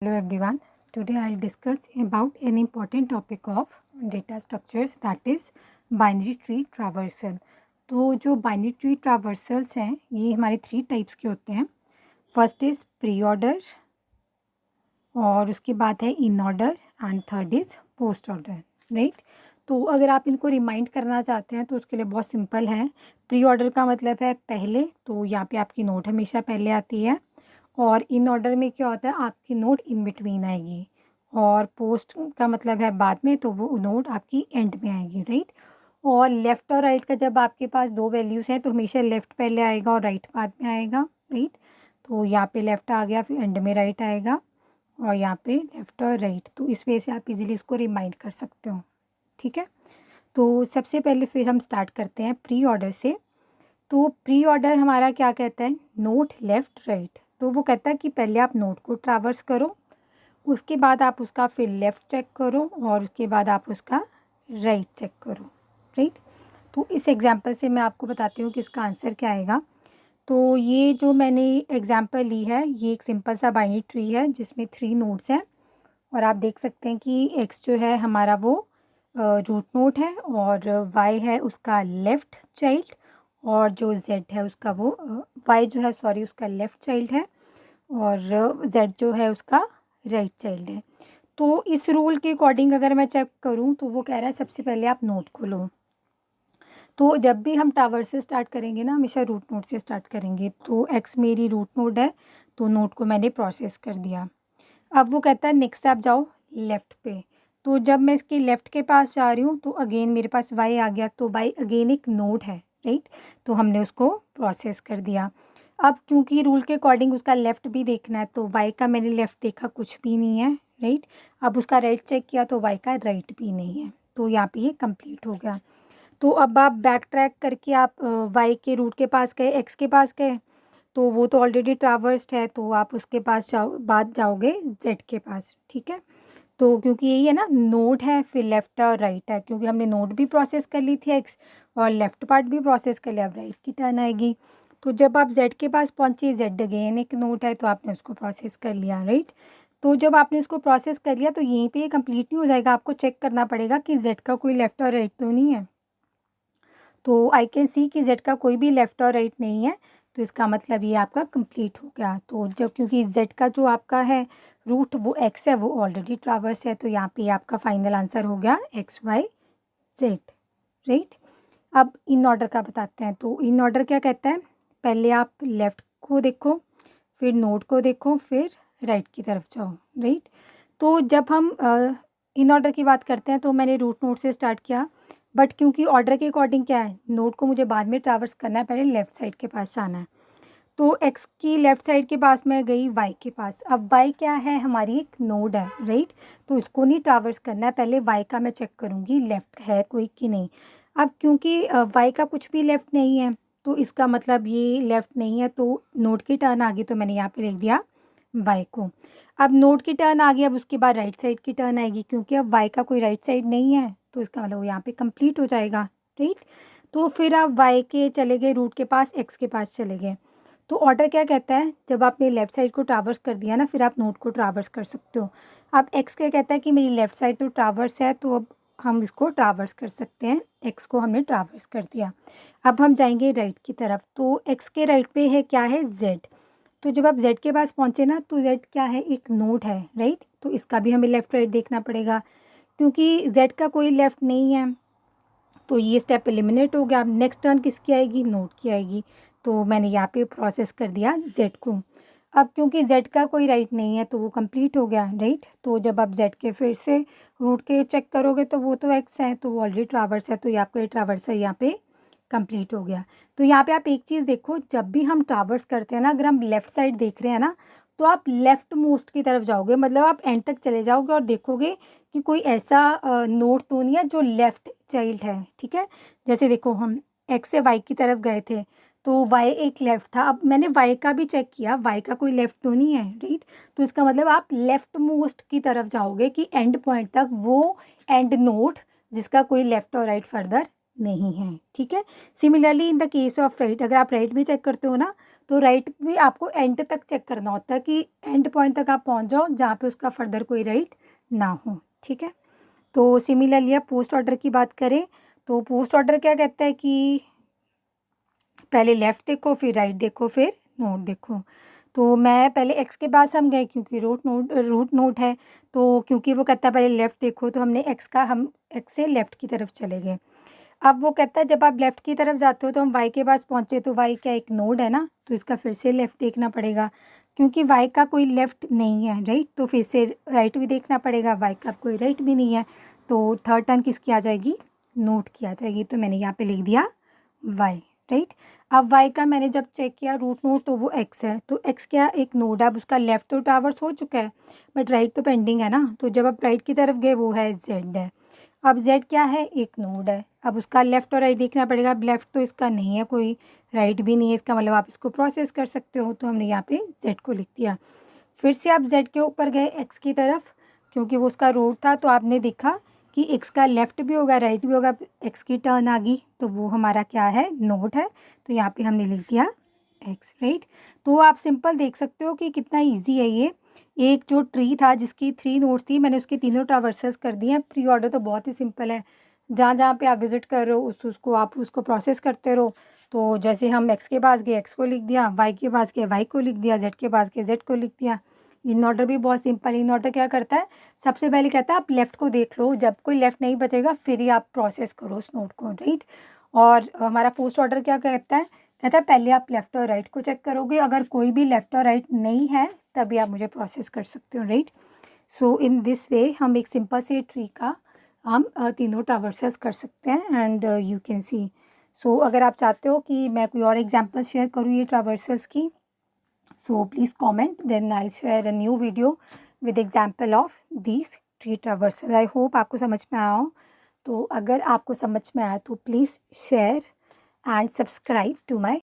Hello everyone. Today I'll discuss about an important topic of data structures, that is binary tree traversal. तो जो binary tree ट्रावर्सल्स हैं ये हमारे 3 types के होते हैं. फर्स्ट इज़ प्री ऑर्डर और उसके बाद है in order and third is post order, right. तो अगर आप इनको रिमाइंड करना चाहते हैं तो उसके लिए बहुत सिंपल है. प्री ऑर्डर का मतलब है पहले, तो यहाँ पे आपकी नोट हमेशा पहले आती है. और इन ऑर्डर में क्या होता है, आपकी नोट इन बिटवीन आएगी. और पोस्ट का मतलब है बाद में, तो वो नोट आपकी एंड में आएगी, राइट. और लेफ़्ट और राइट का जब आपके पास 2 वैल्यूज़ हैं तो हमेशा लेफ़्ट पहले आएगा और राइट बाद में आएगा, राइट. तो यहाँ पे लेफ़्ट आ गया, फिर एंड में राइट आएगा और यहाँ पे लेफ़्ट और राइट. तो इस वजह से आप इजीली इसको रिमाइंड कर सकते हो, ठीक है. तो सबसे पहले फिर हम स्टार्ट करते हैं प्री ऑर्डर से. तो प्री ऑर्डर हमारा क्या कहता है, नोट लेफ़्ट राइट. तो वो कहता है कि पहले आप नोट को ट्रावर्स करो, उसके बाद आप उसका फिर लेफ़्ट चेक करो और उसके बाद आप उसका राइट चेक करो, राइट. तो इस एग्जांपल से मैं आपको बताती हूँ कि इसका आंसर क्या आएगा. तो ये जो मैंने एग्जांपल ली है ये एक सिंपल सा बाइनरी ट्री है जिसमें 3 नोड्स हैं. और आप देख सकते हैं कि एक्स जो है हमारा वो रूट नोड है और वाई है उसका लेफ़्ट चाइल्ड और जो जेड है उसका वो वाई जो है सॉरी उसका लेफ़्ट चाइल्ड है और जेड जो है उसका राइट चाइल्ड है. तो इस रूल के अकॉर्डिंग अगर मैं चेक करूं तो वो कह रहा है सबसे पहले आप नोट खोलो. तो जब भी हम टावर से स्टार्ट करेंगे ना हमेशा रूट नोड से स्टार्ट करेंगे. तो एक्स मेरी रूट नोड है तो नोड को मैंने प्रोसेस कर दिया. अब वो कहता है नेक्स्ट आप जाओ लेफ़्ट पे. तो जब मैं इसके लेफ़्ट के पास जा रही हूँ तो अगेन मेरे पास वाई आ गया. तो वाई अगेन एक नोड है, राइट. तो हमने उसको प्रोसेस कर दिया. अब क्योंकि रूल के अकॉर्डिंग उसका लेफ़्ट भी देखना है तो वाई का मैंने लेफ़्ट देखा कुछ भी नहीं है, राइट. अब उसका राइट चेक किया तो वाई का राइट भी नहीं है. तो यहाँ पे ये कंप्लीट हो गया. तो अब आप बैक ट्रैक करके आप वाई के रूट के पास गए, एक्स के पास गए तो वो तो ऑलरेडी ट्रावर्स्ड है तो आप उसके पास बाद जाओगे जेड के पास, ठीक है. तो क्योंकि यही है ना, नोड है फिर लेफ़्ट और राइट है, क्योंकि हमने नोड भी प्रोसेस कर ली थी एक्स और लेफ़्ट पार्ट भी प्रोसेस कर लिया, अब राइट की टर्न आएगी. तो जब आप जेड के पास पहुँचे, जेड अगेन एक नोड है तो आपने उसको प्रोसेस कर लिया, राइट. तो जब आपने उसको प्रोसेस कर लिया तो यहीं पे ये कंप्लीट नहीं हो जाएगा, आपको चेक करना पड़ेगा कि जेड का कोई लेफ़्ट और राइट तो नहीं है. तो आई कैन सी कि जेड का कोई भी लेफ़्ट और राइट नहीं है. तो इसका मतलब ये आपका कंप्लीट हो गया. तो जब क्योंकि जेड का जो आपका है रूट वो एक्स है वो ऑलरेडी ट्रावर्स है तो यहाँ पे आपका फाइनल आंसर हो गया एक्स वाई जेड, राइट. अब इन ऑर्डर का बताते हैं. तो इन ऑर्डर क्या कहता है, पहले आप लेफ़्ट को देखो फिर नोड को देखो फिर राइट की तरफ जाओ, राइट. तो जब हम इन ऑर्डर की बात करते हैं तो मैंने रूट नोड से स्टार्ट किया. बट क्योंकि ऑर्डर के अकॉर्डिंग क्या है, नोड को मुझे बाद में ट्रावर्स करना है, पहले लेफ़्ट साइड के पास जाना है. तो एक्स की लेफ़्ट साइड के पास मैं गई वाई के पास. अब वाई क्या है, हमारी एक नोड है, राइट. तो इसको नहीं ट्रावर्स करना है, पहले वाई का मैं चेक करूँगी लेफ़्ट है कोई कि नहीं. अब क्योंकि वाई का कुछ भी लेफ़्ट नहीं है तो इसका मतलब ये लेफ़्ट नहीं है. तो नोड की टर्न आ गई तो मैंने यहाँ पे लिख दिया वाई को. अब नोड की टर्न आ गई, अब उसके बाद राइट साइड की टर्न आएगी क्योंकि अब वाई का कोई राइट साइड नहीं है तो इसका मतलब वो यहाँ पे कंप्लीट हो जाएगा, राइट. तो फिर आप वाई के चले गए रूट के पास, एक्स के पास चले गए. तो ऑर्डर क्या कहता है, जब आपने लेफ़्ट साइड को ट्रावर्स कर दिया ना फिर आप नोड को ट्रावर्स कर सकते हो. अब एक्स क्या कहता है कि मेरी लेफ़्ट साइड तो ट्रावर्स है तो अब हम इसको ट्रावर्स कर सकते हैं. एक्स को हमने ट्रावर्स कर दिया. अब हम जाएंगे राइट की तरफ. तो एक्स के राइट पे है क्या है, जेड. तो जब आप जेड के पास पहुँचे ना तो जेड क्या है, एक नोड है, राइट. तो इसका भी हमें लेफ़्ट राइट देखना पड़ेगा क्योंकि जेड का कोई लेफ़्ट नहीं है. तो ये स्टेप एलिमिनेट हो गया. अब नेक्स्ट टर्न किसकी आएगी, नोड की आएगी. तो मैंने यहाँ पे प्रोसेस कर दिया जेड को. अब क्योंकि जेड का कोई राइट नहीं है तो वो कंप्लीट हो गया, राइट. तो जब आप जेड के फिर से रूट के चेक करोगे तो वो तो एक्स है तो वो ऑलरेडी ट्रावर्स है तो ये आपका ये ट्रावर्स है यहाँ पे कंप्लीट हो गया. तो यहाँ पे आप एक चीज़ देखो, जब भी हम ट्रावर्स करते हैं ना, अगर हम लेफ़्ट साइड देख रहे हैं ना तो आप लेफ़्ट मोस्ट की तरफ जाओगे, मतलब आप एंड तक चले जाओगे और देखोगे कि कोई ऐसा नोड तो नहीं है जो लेफ़्ट चाइल्ड है, ठीक है. जैसे देखो हम एक्स से वाई की तरफ गए थे तो वाई एक लेफ़्ट था. अब मैंने वाई का भी चेक किया, वाई का कोई लेफ़्ट तो नहीं है, राइट. तो इसका मतलब आप लेफ़्ट मोस्ट की तरफ जाओगे कि एंड पॉइंट तक वो एंड नोड जिसका कोई लेफ़्ट और राइट फर्दर नहीं है, ठीक है। Similarly in the case of right, अगर आप राइट भी चेक करते हो ना, तो राइट भी आपको एंड तक चेक करना होता है कि एंड पॉइंट तक आप पहुंच जाओ जहाँ पे उसका फर्दर कोई राइट ना हो, ठीक है। तो सिमिलरली आप पोस्ट ऑर्डर की बात करें तो पोस्ट ऑर्डर क्या कहता है कि पहले लेफ़्ट देखो, फिर राइट देखो, फिर नोट देखो। तो मैं पहले एक्स के पास हम गए क्योंकि रूट नोट है, तो क्योंकि वो कहता है पहले लेफ़्ट देखो, तो हमने हम एक्स से लेफ़्ट की तरफ चले गए। अब वो कहता है जब आप लेफ़्ट की तरफ जाते हो तो हम वाई के पास पहुँचे, तो वाई क्या एक नोड है ना, तो इसका फिर से लेफ़्ट देखना पड़ेगा क्योंकि वाई का कोई लेफ़्ट नहीं है, राइट। तो फिर से राइट भी देखना पड़ेगा, वाई का कोई राइट भी नहीं है, तो थर्ड टर्न किसकी आ जाएगी, नोट की आ जाएगी। तो मैंने यहाँ पे लिख दिया वाई, राइट। अब वाई का मैंने जब चेक किया रूट नोड तो वो एक्स है, तो एक्स क्या एक नोड है, अब उसका लेफ़्ट तो ट्रैवर्स हो चुका है बट राइट तो पेंडिंग है ना, तो जब आप राइट की तरफ गए वो है जेड है। अब जेड क्या है, एक नोड है, अब उसका लेफ़्ट और राइट देखना पड़ेगा। अब लेफ़्ट तो इसका नहीं है कोई, राइट भी नहीं है, इसका मतलब आप इसको प्रोसेस कर सकते हो, तो हमने यहाँ पे जेड को लिख दिया। फिर से आप जेड के ऊपर गए एक्स की तरफ, क्योंकि वो उसका रोड था, तो आपने देखा कि एक्स का लेफ़्ट भी होगा राइट भी होगा, एक्स की टर्न आ गई, तो वो हमारा क्या है, नोड है, तो यहाँ पे हमने लिख दिया एक्स, राइट। तो आप सिंपल देख सकते हो कि कितना ईजी है ये। एक जो ट्री था जिसकी 3 नोड्स थी, मैंने उसके तीनों ट्रावर्सेस कर दिए हैं। प्री ऑर्डर तो बहुत ही सिंपल है, जहाँ जहाँ पे आप विजिट कर रहे हो उसको आप उसको प्रोसेस करते रहो। तो जैसे हम एक्स के पास गए एक्स को लिख दिया, वाई के पास गए वाई को लिख दिया, जेड के पास गए जेड को लिख दिया। इन ऑर्डर भी बहुत सिंपल, इन ऑर्डर क्या करता है, सबसे पहले कहता है आप लेफ़्ट को देख लो, जब कोई लेफ़्ट नहीं बचेगा फिर ही आप प्रोसेस करो उस नोट को, राइट। और हमारा पोस्ट ऑर्डर क्या कहता है पहले आप लेफ़्ट और राइट को चेक करोगे, अगर कोई भी लेफ़्ट और राइट नहीं है तभी आप मुझे प्रोसेस कर सकते हो, right. So in this way हम एक सिंपल से ट्री का हम तीनों ट्रावर्सेस कर सकते हैं एंड यू कैन सी। सो अगर आप चाहते हो कि मैं कोई और एग्जांपल शेयर करूँ ये ट्रावर्सेस की, so please comment, then I'll share a new video with example of these tree traversals. I hope आपको समझ में आया हो। तो अगर आपको समझ में आया तो please share and subscribe to my